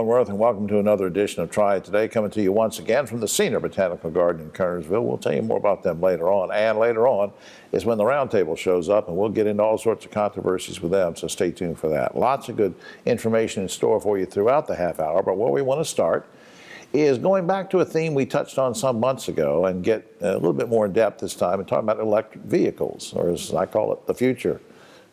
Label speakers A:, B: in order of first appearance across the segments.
A: Longworth, and welcome to another edition of Triad Today, coming to you once again from the Senior Botanical Garden in Kernersville. We'll tell you more about them later on, and later on is when the roundtable shows up, and we'll get into all sorts of controversies with them, so stay tuned for that. Lots of good information in store for you throughout the half hour, but where we want to start is going back to a theme we touched on some months ago and get a little bit more in depth this time and talk about electric vehicles, or as I call it, the future.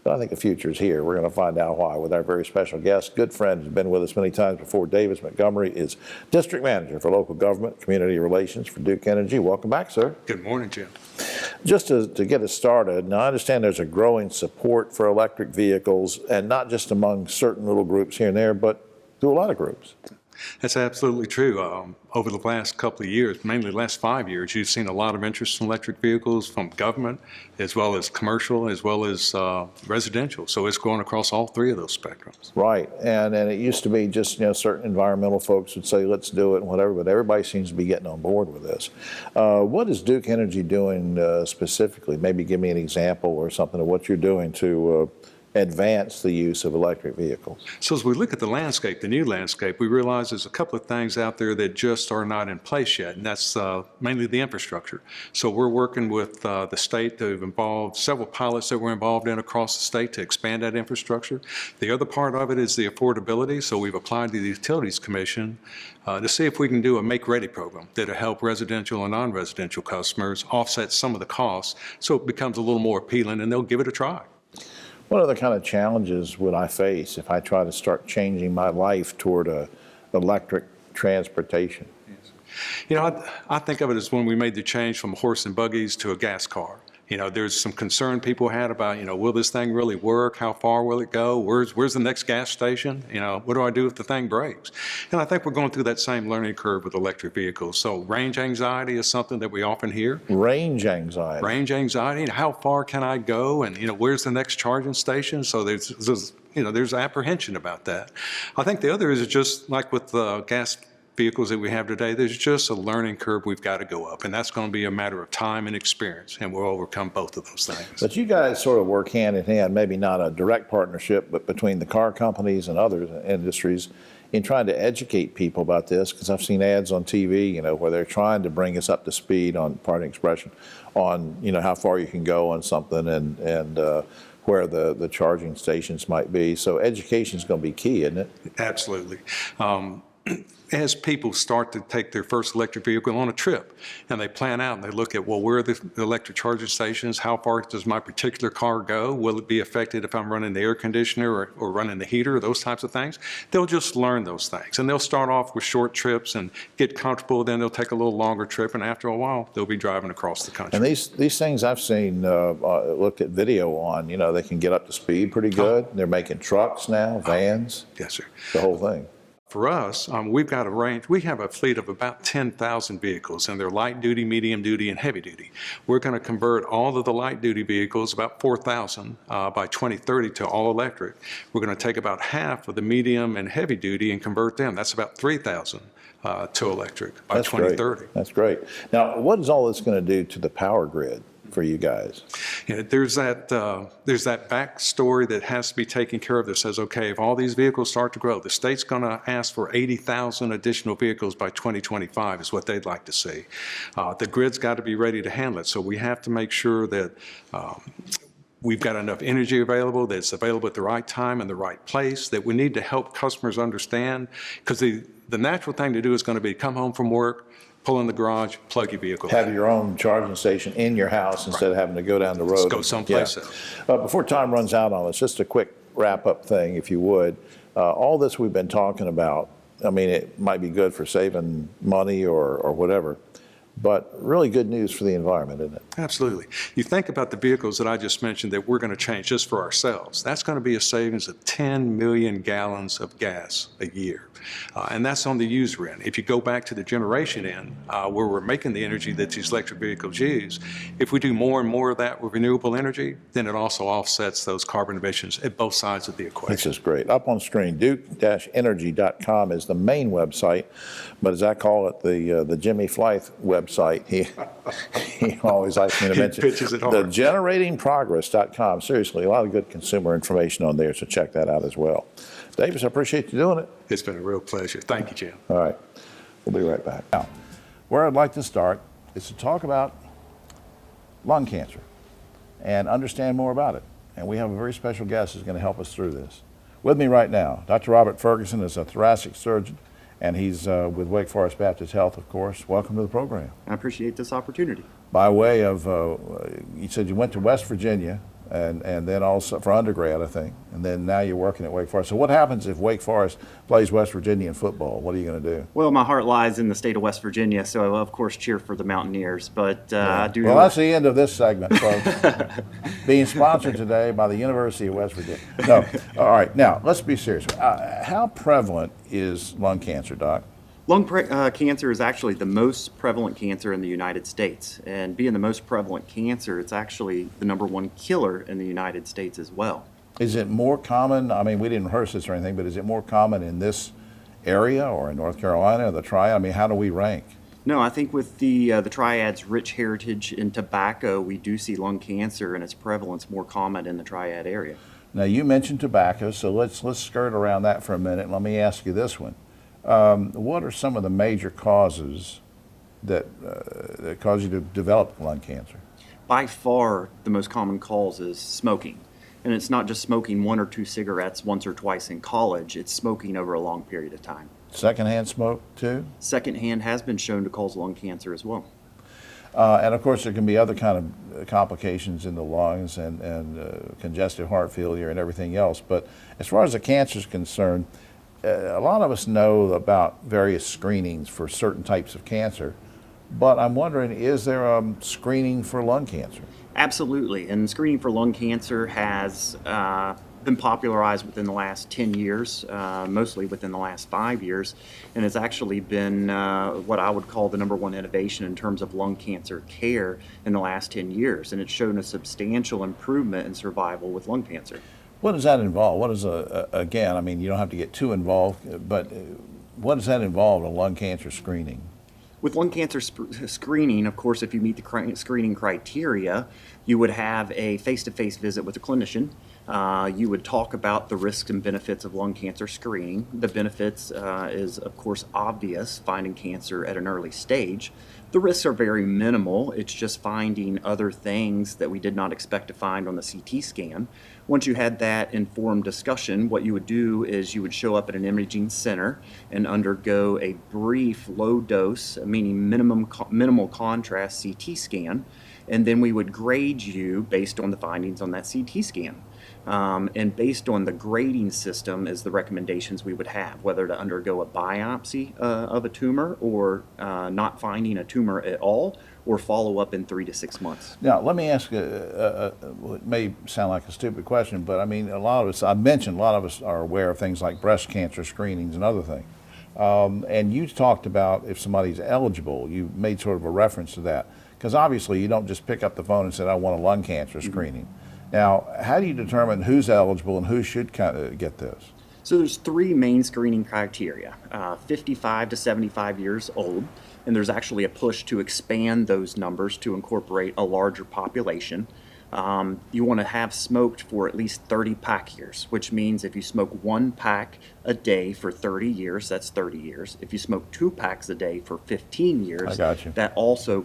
A: But I think the future is here. We're going to find out why with our very special guest, good friend who's been with us many times before. Davis Montgomery is District Manager for Local Government, Community Relations for Duke Energy. Welcome back, sir.
B: Good morning, Jim.
A: Just to get us started, now I understand there's a growing support for electric vehicles, and not just among certain little groups here and there, but through a lot of groups.
B: That's absolutely true. Over the last couple of years, mainly the last 5 years, you've seen a lot of interest in electric vehicles from government, as well as commercial, as well as residential. So it's going across all three of those spectrums.
A: Right, and it used to be just, certain environmental folks would say, let's do it and whatever, but everybody seems to be getting on board with this. What is Duke Energy doing specifically? Maybe give me an example or something of what you're doing to advance the use of electric vehicles.
B: So as we look at the landscape, the new landscape, we realize there's a couple of things out there that just are not in place yet, and that's mainly the infrastructure. So we're working with the state to involve several pilots that we're involved in across the state to expand that infrastructure. The other part of it is the affordability. So we've applied to the Utilities Commission to see if we can do a make-ready program that'll help residential and non-residential customers offset some of the costs so it becomes a little more appealing, and they'll give it a try.
A: What other kind of challenges would I face if I try to start changing my life toward electric transportation?
B: Yes. I think of it as when we made the change from horse and buggies to a gas car. There's some concern people had about, will this thing really work? How far will it go? Where's the next gas station? What do I do if the thing breaks? And I think we're going through that same learning curve with electric vehicles. So range anxiety is something that we often hear.
A: Range anxiety.
B: Range anxiety. How far can I go? And, where's the next charging station? So there's apprehension about that. I think the other is just like with the gas vehicles that we have today, there's just a learning curve we've got to go up, and that's going to be a matter of time and experience, and we'll overcome both of those things.
A: But you guys sort of work hand in hand, maybe not a direct partnership, but between the car companies and other industries in trying to educate people about this, because I've seen ads on TV, where they're trying to bring us up to speed on, pardon expression, on, how far you can go on something and where the charging stations might be. So education is going to be key, isn't it?
B: Absolutely. As people start to take their first electric vehicle on a trip, and they plan out and they look at, where are the electric charging stations? How far does my particular car go? Will it be affected if I'm running the air conditioner or running the heater, those types of things? They'll just learn those things. And they'll start off with short trips and get comfortable, then they'll take a little longer trip, and after a while, they'll be driving across the country.
A: And these things I've seen, looked at video on, they can get up to speed pretty good. They're making trucks now, vans.
B: Yes, sir.
A: The whole thing.
B: For us, we've got a range. We have a fleet of about 10,000 vehicles, and they're light duty, medium duty, and heavy duty. We're going to convert all of the light duty vehicles, about 4,000 by 2030, to all electric. We're going to take about half of the medium and heavy duty and convert them. That's about 3,000 to electric by 2030.
A: Great. That's great. Now, what is all this going to do to the power grid for you guys?
B: There's that backstory that has to be taken care of that says, okay, if all these vehicles start to grow, the state's going to ask for 80,000 additional vehicles by 2025 is what they'd like to see. The grid's got to be ready to handle it, so we have to make sure that we've got enough energy available, that it's available at the right time and the right place, that we need to help customers understand, because the natural thing to do is going to be come home from work, pull in the garage, plug your vehicle.
A: Have your own charging station in your house instead of having to go down the road.
B: Just go someplace else.
A: Before time runs out on us, just a quick wrap-up thing, if you would. All this we've been talking about, it might be good for saving money or whatever, but really good news for the environment, isn't it?
B: Absolutely. You think about the vehicles that I just mentioned that we're going to change just for ourselves. That's going to be a savings of 10 million gallons of gas a year. And that's on the user end. If you go back to the generation end, where we're making the energy that these electric vehicles use, if we do more and more of that with renewable energy, then it also offsets those carbon emissions at both sides of the equation.
A: This is great. Up on screen, duke-energy.com is the main website, but as I call it, the Jimmy Flythe website. website. He always likes me to mention
B: pitches it hard.
A: the generatingprogress.com. Seriously, a lot of good consumer information on there, so check that out as well. Davis, I appreciate you doing it.
B: It's been a real pleasure. Thank you, Jim.
A: All right, we'll be right back. Now, where I'd like to start is to talk about lung cancer and understand more about it. And we have a very special guest who's going to help us through this. With me right now, Dr. Robert Ferguson is a thoracic surgeon, and he's with Wake Forest Baptist Health, of course. Welcome to the program.
C: I appreciate this opportunity.
A: By way of, you said you went to West Virginia and then also for undergrad, I think, and then now you're working at Wake Forest. So what happens if Wake Forest plays West Virginia in football? What are you going to do?
C: Well, my heart lies in the state of West Virginia, so I will, of course, cheer for the Mountaineers. But I do.
A: Well, that's the end of this segment, folks. Being sponsored today by the University of West Virginia. No, all right. Now let's be serious. How prevalent is lung cancer, Doc?
C: Lung cancer is actually the most prevalent cancer in the United States. And being the most prevalent cancer, it's actually the #1 killer in the United States as well.
A: Is it more common? I mean, we didn't rehearse this or anything, but is it more common in this area or in North Carolina or the Triad? I mean, how do we rank?
C: No, I think with the Triad's rich heritage in tobacco, we do see lung cancer and its prevalence more common in the Triad area.
A: Now, you mentioned tobacco, so let's skirt around that for a minute. Let me ask you this one. What are some of the major causes that cause you to develop lung cancer?
C: By far, the most common cause is smoking. And it's not just smoking 1 or 2 cigarettes once or twice in college, it's smoking over a long period of time.
A: Secondhand smoke, too?
C: Secondhand has been shown to cause lung cancer as well.
A: And of course, there can be other kind of complications in the lungs and congestive heart failure and everything else. But as far as the cancer is concerned, a lot of us know about various screenings for certain types of cancer, but I'm wondering, is there a screening for lung cancer?
C: Absolutely, and screening for lung cancer has been popularized within the last 10 years, mostly within the last 5 years, and it's actually been what I would call the #1 innovation in terms of lung cancer care in the last 10 years, and it's shown a substantial improvement in survival with lung cancer.
A: What does that involve? What is again, I mean, you don't have to get too involved, but what does that involve, a lung cancer screening?
C: With lung cancer screening, of course, if you meet the screening criteria, you would have a face-to-face visit with a clinician. You would talk about the risks and benefits of lung cancer screening. The benefits is, of course, obvious, finding cancer at an early stage. The risks are very minimal. It's just finding other things that we did not expect to find on the CT scan. Once you had that informed discussion, what you would do is you would show up at an imaging center and undergo a brief low dose, meaning minimal contrast CT scan, and then we would grade you based on the findings on that CT scan. And based on the grading system is the recommendations we would have, whether to undergo a biopsy of a tumor or not finding a tumor at all, or follow up in 3 to 6 months.
A: Now, let me ask it may sound like a stupid question, but I mean, a lot of us are aware of things like breast cancer screenings and other things. And you talked about if somebody's eligible, you made sort of a reference to that. Because obviously you don't just pick up the phone and say, I want a lung cancer screening. Now, how do you determine who's eligible and who should get this?
C: So there's 3 main screening criteria, 55 to 75 years old, and there's actually a push to expand those numbers to incorporate a larger population. You want to have smoked for at least 30 pack years, which means if you smoke 1 pack a day for 30 years, that's 30 years. If you smoke 2 packs a day for 15 years, that also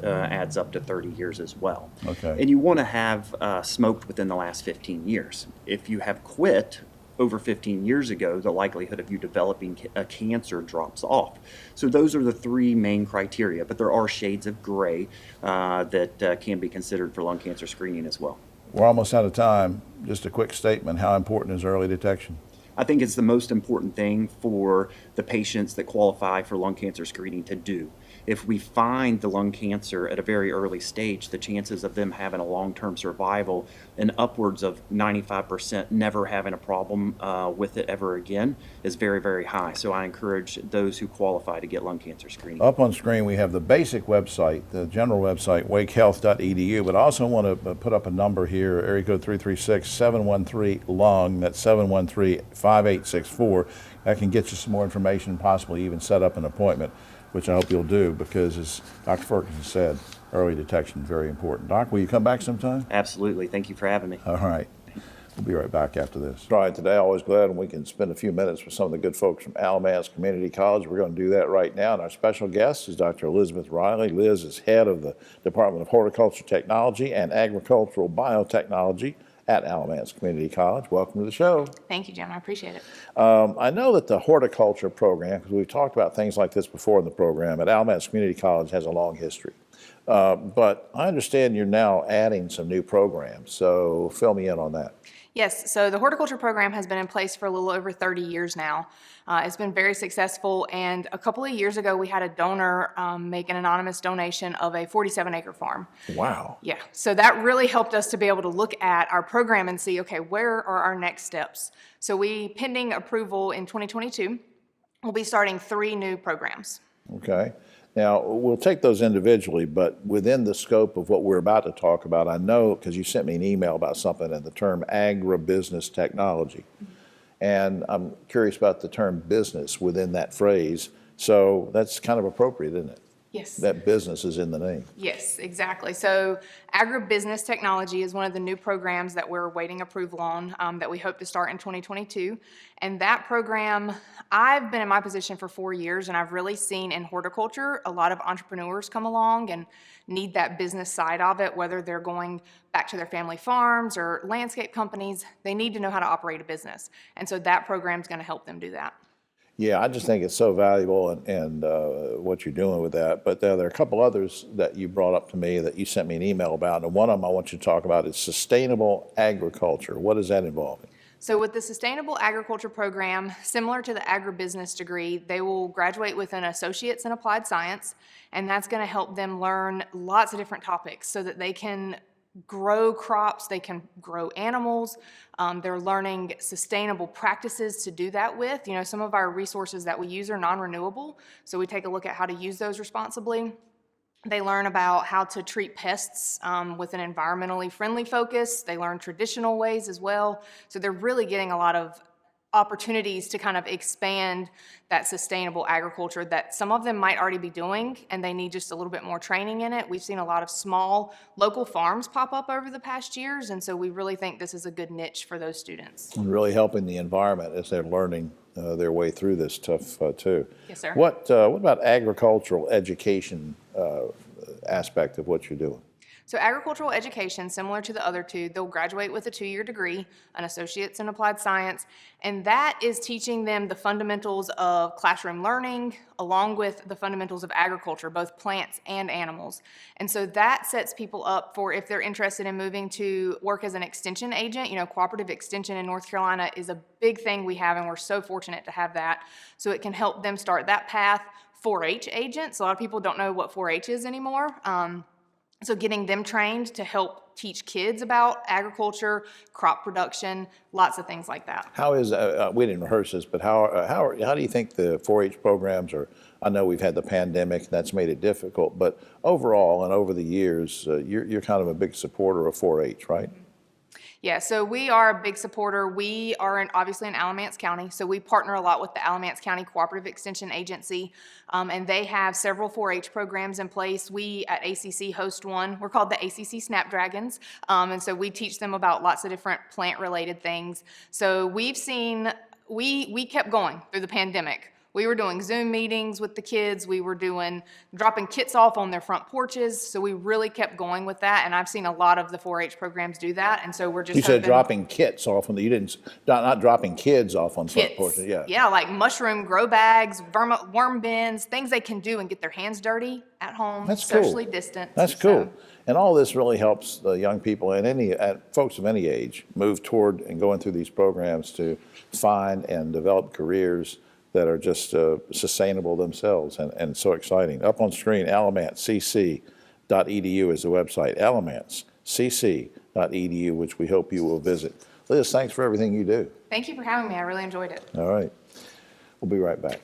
C: adds up to 30 years as well.
A: Okay.
C: And you want to have smoked within the last 15 years. If you have quit over 15 years ago, the likelihood of you developing a cancer drops off. So those are the 3 main criteria, but there are shades of gray that can be considered for lung cancer screening as well.
A: We're almost out of time. Just a quick statement. How important is early detection?
C: I think it's the most important thing for the patients that qualify for lung cancer screening to do. If we find the lung cancer at a very early stage, the chances of them having a long-term survival and upwards of 95% never having a problem with it ever again is very, very high. So I encourage those who qualify to get lung cancer screening.
A: Up on screen, we have the basic website, the general website, wakehealth.edu, but I also want to put up a number here, area code 336-713-LUNG, that's 713-5864. that can get you some more information and possibly even set up an appointment, which I hope you'll do, because as Dr. Ferguson said, early detection is very important. Doc, will you come back sometime?
C: Absolutely. Thank you for having me.
A: All right. We'll be right back after this. Triad Today, always glad when we can spend a few minutes with some of the good folks from Alamance Community College. We're going to do that right now. And our special guest is Dr. Elizabeth Riley. Liz is head of the Department of Horticulture Technology and Agricultural Biotechnology at Alamance Community College. Welcome to the show.
D: Thank you, Jim. I appreciate it.
A: I know that the horticulture program, because we've talked about things like this before in the program, at Alamance Community College has a long history. But I understand you're now adding some new programs, so fill me in on that.
D: Yes, so the horticulture program has been in place for a little over 30 years now. It's been very successful, and a couple of years ago we had a donor make an anonymous donation of a 47-acre farm.
A: Wow.
D: Yeah, so that really helped us to be able to look at our program and see, okay, where are our next steps? So pending approval in 2022, we'll be starting 3 new programs.
A: Okay. Now, we'll take those individually, but within the scope of what we're about to talk about, I know, because you sent me an email about something in the term agribusiness technology. And I'm curious about the term business within that phrase. So that's kind of appropriate, isn't it?
D: Yes.
A: That business is in the name.
D: Yes, exactly. So Agribusiness Technology is one of the new programs that we're waiting approval on that we hope to start in 2022. And that program, I've been in my position for 4 years, and I've really seen in horticulture a lot of entrepreneurs come along and need that business side of it, whether they're going back to their family farms or landscape companies. They need to know how to operate a business. And so that program is going to help them do that.
A: Yeah, I just think it's so valuable and what you're doing with that. But there are a couple others that you brought up to me that you sent me an email about. And one of them I want you to talk about is sustainable agriculture. What does that involve?
D: So with the Sustainable Agriculture program, similar to the agribusiness degree, they will graduate with an associate's in applied science, and that's going to help them learn lots of different topics so that they can grow crops, they can grow animals. They're learning sustainable practices to do that with. You know, some of our resources that we use are non-renewable, so we take a look at how to use those responsibly. They learn about how to treat pests with an environmentally friendly focus. They learn traditional ways as well. So they're really getting a lot of opportunities to kind of expand that sustainable agriculture that some of them might already be doing, and they need just a little bit more training in it. We've seen a lot of small local farms pop up over the past years, and so we really think this is a good niche for those students.
A: And really helping the environment as they're learning their way through this stuff too.
D: Yes, sir.
A: What about agricultural education aspect of what you're doing?
D: So agricultural education, similar to the other two, they'll graduate with a 2-year degree, an associate's in applied science, and that is teaching them the fundamentals of classroom learning along with the fundamentals of agriculture, both plants and animals. And so that sets people up for if they're interested in moving to work as an extension agent. You know, cooperative extension in North Carolina is a big thing we have, and we're so fortunate to have that. So it can help them start that path. 4-H agents, a lot of people don't know what 4-H is anymore. So getting them trained to help teach kids about agriculture, crop production, lots of things like that.
A: How is, we didn't rehearse this, but how do you think the 4-H programs are? I know we've had the pandemic, that's made it difficult, but overall and over the years, you're kind of a big supporter of 4-H, right?
D: Yeah, so we are a big supporter. We are obviously in Alamance County, so we partner a lot with the Alamance County Cooperative Extension Agency, and they have several 4-H programs in place. We at ACC host one. We're called the ACC Snapdragons, and so we teach them about lots of different plant-related things. So we've seen, we kept going through the pandemic. We were doing Zoom meetings with the kids. We were dropping kits off on their front porches. So we really kept going with that. And I've seen a lot of the 4-H programs do that. And so we're just
A: You said dropping kits off on you didn't, not dropping kids off on front porches, yeah.
D: Yeah, like mushroom grow bags, worm bins, things they can do and get their hands dirty at home,
A: That's cool.
D: socially distant.
A: That's cool. And all this really helps the young people and folks of any age move toward and going through these programs to find and develop careers that are just sustainable themselves and so exciting. Up on screen, alamancecc.edu is the website, alamancecc.edu, which we hope you will visit. Liz, thanks for everything you do.
D: Thank you for having me. I really enjoyed it.
A: All right. We'll be right back.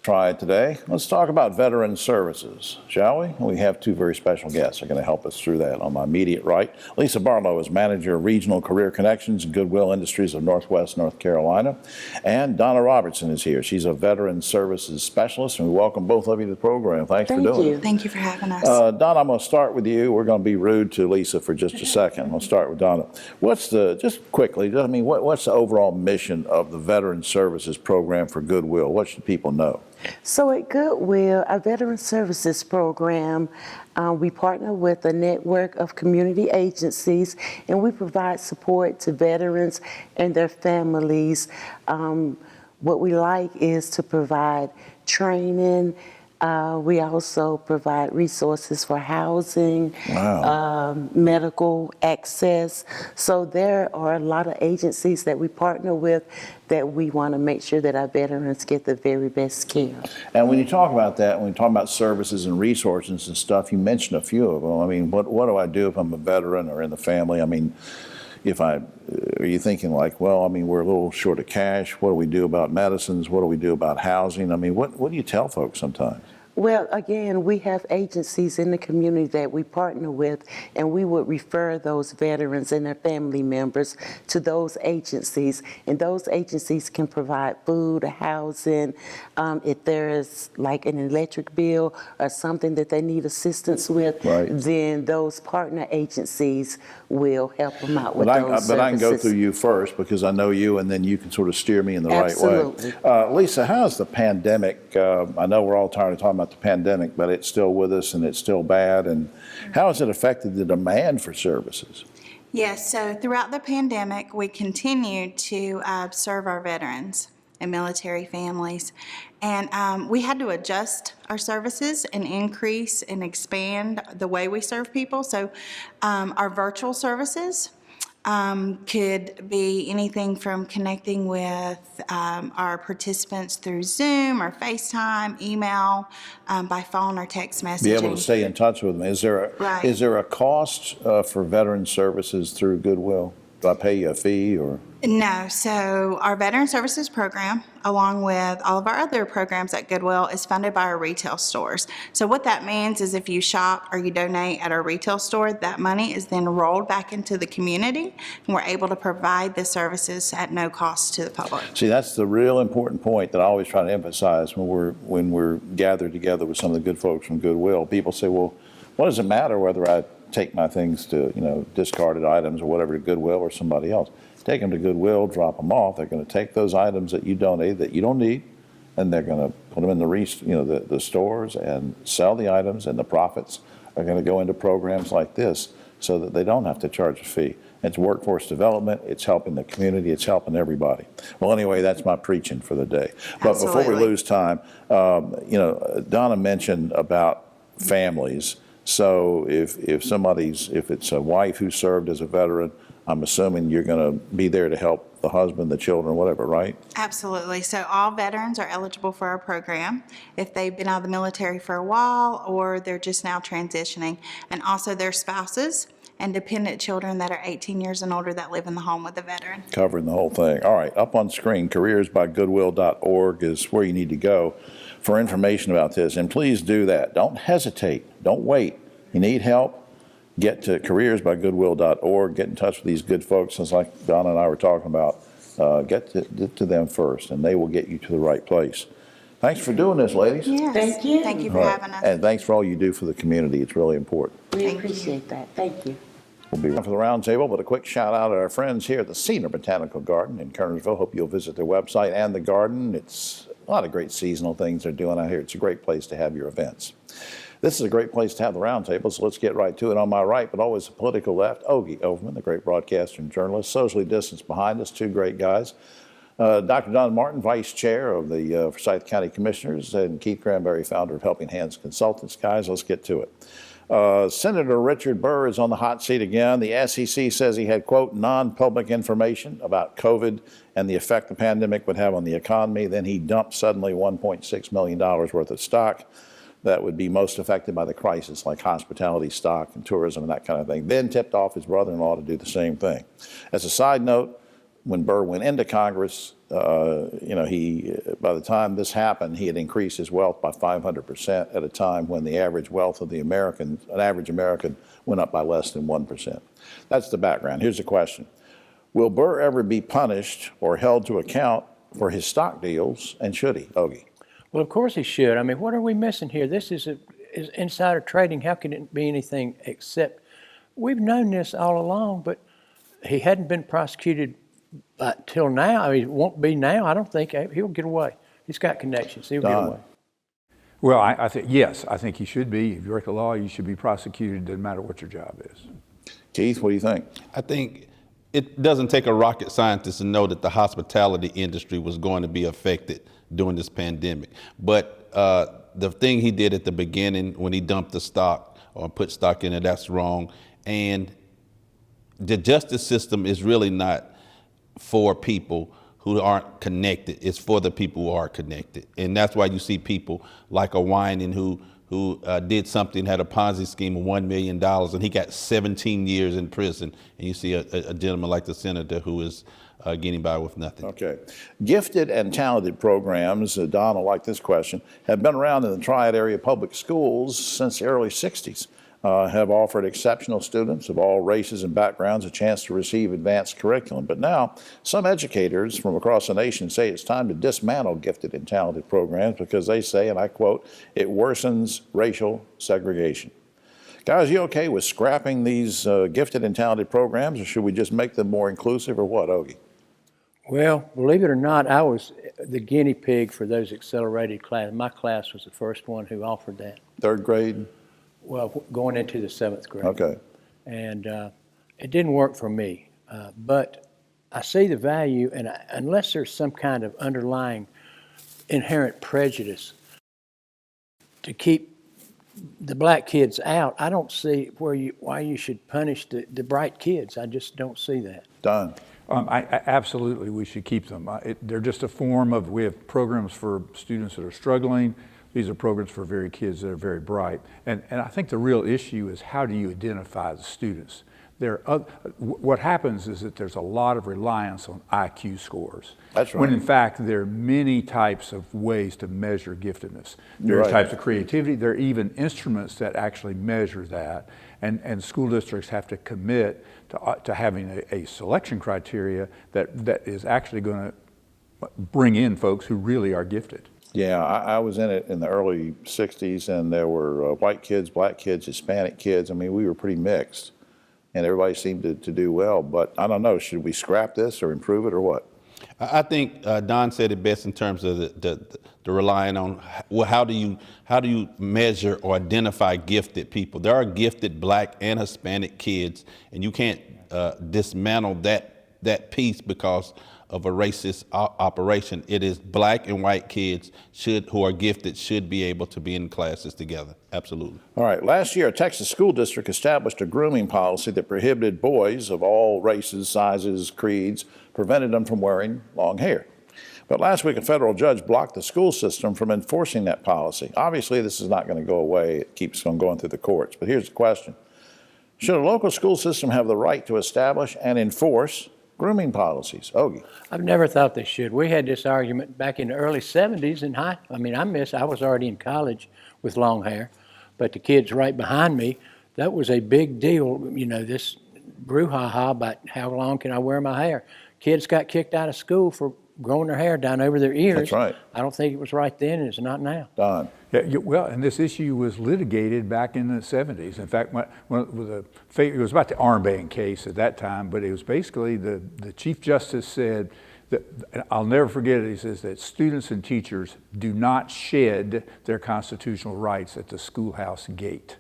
A: Triad Today. Let's talk about veteran services, shall we? We have two very special guests who are going to help us through that. On my immediate right, Lisa Barlow is Manager of Regional Career Connections and Goodwill Industries of Northwest North Carolina. And Donna Robertson is here. She's a Veteran Services Specialist, and we welcome both of you to the program. Thanks for doing it.
E: Thank you for having us.
A: Donna, I'm going to start with you. We're going to be rude to Lisa for just a second. We'll start with Donna. Just quickly, I mean, what's the overall mission of the Veteran Services Program for Goodwill? What should people know?
F: So at Goodwill, our Veteran Services Program, we partner with a network of community agencies, and we provide support to veterans and their families. What we like is to provide training. We also provide resources for housing, medical access. So there are a lot of agencies that we partner with that we want to make sure that our veterans get the very best care.
A: And when you talk about that, when you talk about services and resources and stuff, you mentioned a few of them. I mean, what do I do if I'm a veteran or in the family? I mean, are you thinking like, well, I mean, we're a little short of cash. What do we do about medicines? What do we do about housing? I mean, what do you tell folks sometimes?
F: Well, again, we have agencies in the community that we partner with, and we would refer those veterans and their family members to those agencies. And those agencies can provide food, housing, if there is like an electric bill or something that they need assistance with, then those partner agencies will help them out with those services.
A: But I can go through you first because I know you, and then you can sort of steer me in the right way. Lisa, how's the pandemic? I know we're all tired of talking about the pandemic, but it's still with us and it's still bad. And how has it affected the demand for services?
E: Yes, so throughout the pandemic, we continued to serve our veterans and military families. And we had to adjust our services and increase and expand the way we serve people. So our virtual services could be anything from connecting with our participants through Zoom or FaceTime, email, by phone or text messaging.
A: Be able to stay in touch with them. Is there a cost for veteran services through Goodwill? Do I pay you a fee or?
E: No, so our Veteran Services Program, along with all of our other programs at Goodwill, is funded by our retail stores. So what that means is if you shop or you donate at our retail store, that money is then rolled back into the community, and we're able to provide the services at no cost to the public.
A: See, that's the real important point that I always try to emphasize when we're gathered together with some of the good folks from Goodwill. People say, well, what does it matter whether I take my things to, discarded items or whatever to Goodwill or somebody else? Take them to Goodwill, drop them off. They're going to take those items that you donate that you don't need, and they're going to put them in the stores and sell the items, and the profits are going to go into programs like this so that they don't have to charge a fee. It's workforce development. It's helping the community. It's helping everybody. Well, anyway, that's my preaching for the day. But
E: Absolutely.
A: Before we lose time, Donna mentioned about families. So if it's a wife who served as a veteran, I'm assuming you're going to be there to help the husband, the children, whatever, right?
E: Absolutely. So all veterans are eligible for our program if they've been out of the military for a while or they're just now transitioning. And also their spouses and dependent children that are 18 years and older that live in the home with a veteran.
A: Covering the whole thing. All right, up on screen, careersbygoodwill.org is where you need to go for information about this. And please do that. Don't hesitate. Don't wait. You need help? Get to careersbygoodwill.org. Get in touch with these good folks, just like Donna and I were talking about. Get to them first, and they will get you to the right place. Thanks for doing this, ladies.
E: Yes.
F: Thank you.
E: Thank you for having us.
A: And thanks for all you do for the community. It's really important.
F: We appreciate that. Thank you.
A: We'll be around for the roundtable, but a quick shout out to our friends here at the Cedar Botanical Garden in Kernersville. Hope you'll visit their website and the garden. It's a lot of great seasonal things they're doing out here. It's a great place to have your events. This is a great place to have the roundtable, so let's get right to it. On my right, but always the political left, Ogie Overman, the great broadcaster and journalist, socially distanced behind us, two great guys. Dr. Don Martin, Vice Chair of the Forsyth County Commissioners, and Keith Cranberry, founder of Helping Hands Consultants. Guys, let's get to it. Senator Richard Burr is on the hot seat again. The SEC says he had, quote, non-public information about COVID and the effect the pandemic would have on the economy. Then he dumped suddenly $1.6 million worth of stock that would be most affected by the crisis, like hospitality stock and tourism and that kind of thing. Then tipped off his brother-in-law to do the same thing. As a side note, when Burr went into Congress, you know, by the time this happened, he had increased his wealth by 500% at a time when the average wealth of an average American went up by less than 1%. That's the background. Here's the question. Will Burr ever be punished or held to account for his stock deals, and should he? Ogie.
G: Well, of course he should. I mean, what are we missing here? This is insider trading. How can it be anything except, we've known this all along, but he hadn't been prosecuted till now. I mean, it won't be now. I don't think he'll get away. He's got connections. He'll get away.
H: Well, I think, yes, I think he should be. If you work the law, you should be prosecuted, doesn't matter what your job is.
A: Keith, what do you think?
I: I think it doesn't take a rocket scientist to know that the hospitality industry was going to be affected during this pandemic. But the thing he did at the beginning when he dumped the stock or put stock in it, that's wrong. And the justice system is really not for people who aren't connected. It's for the people who are connected. And that's why you see people like a Winan who did something, had a Ponzi scheme of $1 million, and he got 17 years in prison. And you see a gentleman like the senator who is getting by with nothing.
A: Okay. Gifted and talented programs, Don will like this question, have been around in the Triad area public schools since the early 60s. Have offered exceptional students of all races and backgrounds a chance to receive advanced curriculum. But now, some educators from across the nation say it's time to dismantle gifted and talented programs because they say, and I quote, it worsens racial segregation. Guys, you okay with scrapping these gifted and talented programs, or should we just make them more inclusive, or what, Ogie?
G: Well, believe it or not, I was the guinea pig for those accelerated classes. My class was the first one who offered that.
A: Third grade?
G: Well, going into the 7th grade.
A: Okay.
G: And it didn't work for me. But I see the value, and unless there's some kind of underlying inherent prejudice to keep the black kids out, I don't see why you should punish the bright kids. I just don't see that.
A: Don.
H: Absolutely, we should keep them. They're just a form of, we have programs for students that are struggling. These are programs for very kids that are very bright. And I think the real issue is, how do you identify the students? What happens is that there's a lot of reliance on IQ scores.
A: That's right.
H: When in fact, there are many types of ways to measure giftedness. There are types of creativity. There are even instruments that actually measure that. And school districts have to commit to having a selection criteria that is actually going to bring in folks who really are gifted.
A: Yeah, I was in it in the early 60s, and there were white kids, black kids, Hispanic kids. I mean, we were pretty mixed, and everybody seemed to do well. But I don't know, should we scrap this or improve it or what?
I: I think Don said it best in terms of the relying on, well, how do you measure or identify gifted people? There are gifted black and Hispanic kids, and you can't dismantle that piece because of a racist operation. It is black and white kids who are gifted should be able to be in classes together. Absolutely.
A: All right. Last year, a Texas school district established a grooming policy that prohibited boys of all races, sizes, creeds, prevented them from wearing long hair. But last week, a federal judge blocked the school system from enforcing that policy. Obviously, this is not going to go away. It keeps on going through the courts. But here's the question. Should a local school system have the right to establish and enforce grooming policies? Ogie.
G: I've never thought they should. We had this argument back in the early 70s, and I was already in college with long hair, but the kids right behind me, that was a big deal, you know, this brouhaha about how long can I wear my hair. Kids got kicked out of school for growing their hair down over their ears.
A: That's right.
G: I don't think it was right then, and it's not now.
A: Don.
H: Yeah, well, and this issue was litigated back in the 70s. In fact, it was about the armband case at that time, but it was basically the Chief Justice said that, I'll never forget it, he says that students and teachers do not shed their constitutional rights at the schoolhouse gate.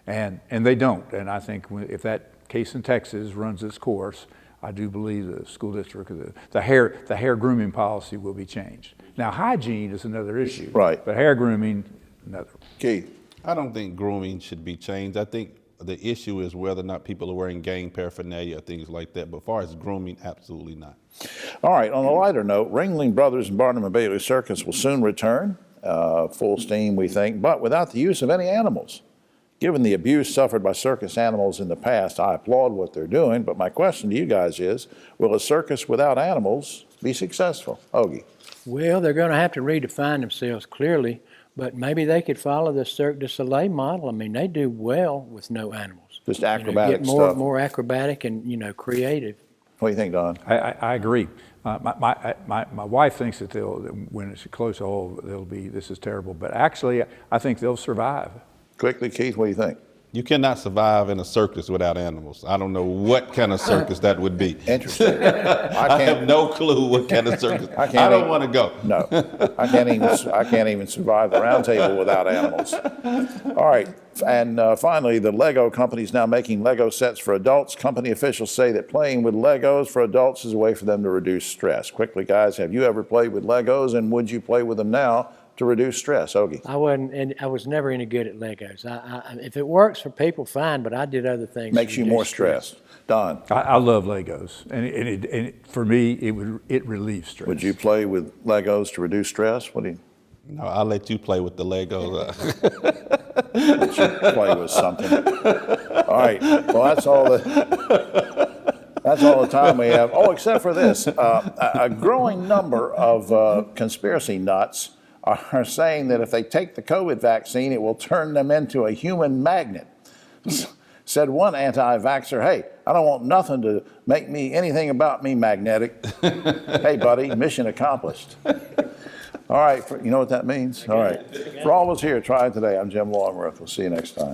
H: And they don't. And I think if that case in Texas runs its course, I do believe the school district, the hair grooming policy will be changed. Now, hygiene is another issue.
A: Right.
H: But hair grooming, another.
A: Keith.
I: I don't think grooming should be changed. I think the issue is whether or not people are wearing gang paraphernalia or things like that. But as far as grooming, absolutely not.
A: All right, on a lighter note, Ringling Brothers and Barnum and Bailey Circus will soon return, full steam, we think, but without the use of any animals. Given the abuse suffered by circus animals in the past, I applaud what they're doing, but my question to you guys is, will a circus without animals be successful? Ogie.
G: Well, they're going to have to redefine themselves clearly, but maybe they could follow the Cirque du Soleil model. I mean, they do well with no animals.
A: Just
G: You know,
A: acrobatic
G: get more,
A: stuff.
G: more acrobatic and, you know, creative.
A: What do you think, Don?
H: I agree. My wife thinks that when it's close, this is terrible. But actually, I think they'll survive.
A: Quickly, Keith, what do you think?
I: You cannot survive in a circus without animals. I don't know what kind of circus that would be.
A: Interesting.
I: I have no clue what kind of circus. I
A: can't
I: don't
A: even-
I: want to go.
A: No, I can't even survive the round table without animals. All right, and finally, the Lego company is now making Lego sets for adults. Company officials say that playing with Legos for adults is a way for them to reduce stress. Quickly, guys, have you ever played with Legos, and would you play with them now to reduce stress? Ogie.
G: I wasn't, and I was never any good at Legos. If it works for people, fine, but I did other things.
A: Makes
G: to
A: you
G: reduce
A: more stressed. Don,
H: I love Legos, and for me, it relieves stress.
A: would you play with Legos to reduce stress? What do you
I: No, I'll let you play with the Legos.
A: play with something? All right, well, that's all the time we have. Oh, except for this, a growing number of conspiracy nuts are saying that if they take the COVID vaccine, it will turn them into a human magnet. Said one anti-vaxxer, hey, I don't want nothing to make anything about me magnetic. Hey, buddy, mission accomplished. All right, you know what that means? All right. For all of us here, try it today. I'm Jim Longworth. We'll see you next time.